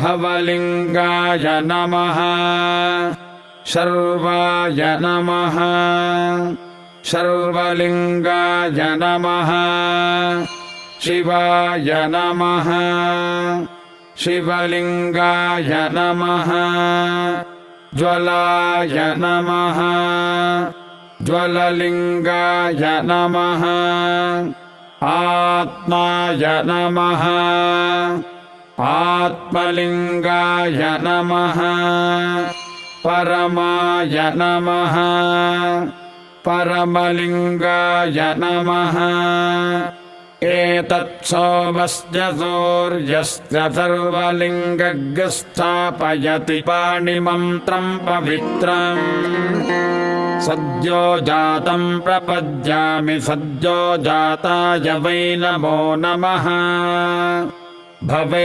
भवलिङ्गाय नमः सर्वाय नमः सर्वलिङ्गाय नमः शिवाय नमः शिवलिङ्गाय नमः ज्वलाय नमः ज्वललिङ्गाय नमः आत्माय नमः आत्मलिङ्गाय नमः परमाय नमः परमलिङ्गाय नमः एतत्सोमस्य सूर्यस्य सर्वलिङ्गज्ञ स्थापयति पाणिमन्त्रं पवित्रम् सद्यो जातं प्रपद्यामि सद्यो जाताय वै नमो नमः भवे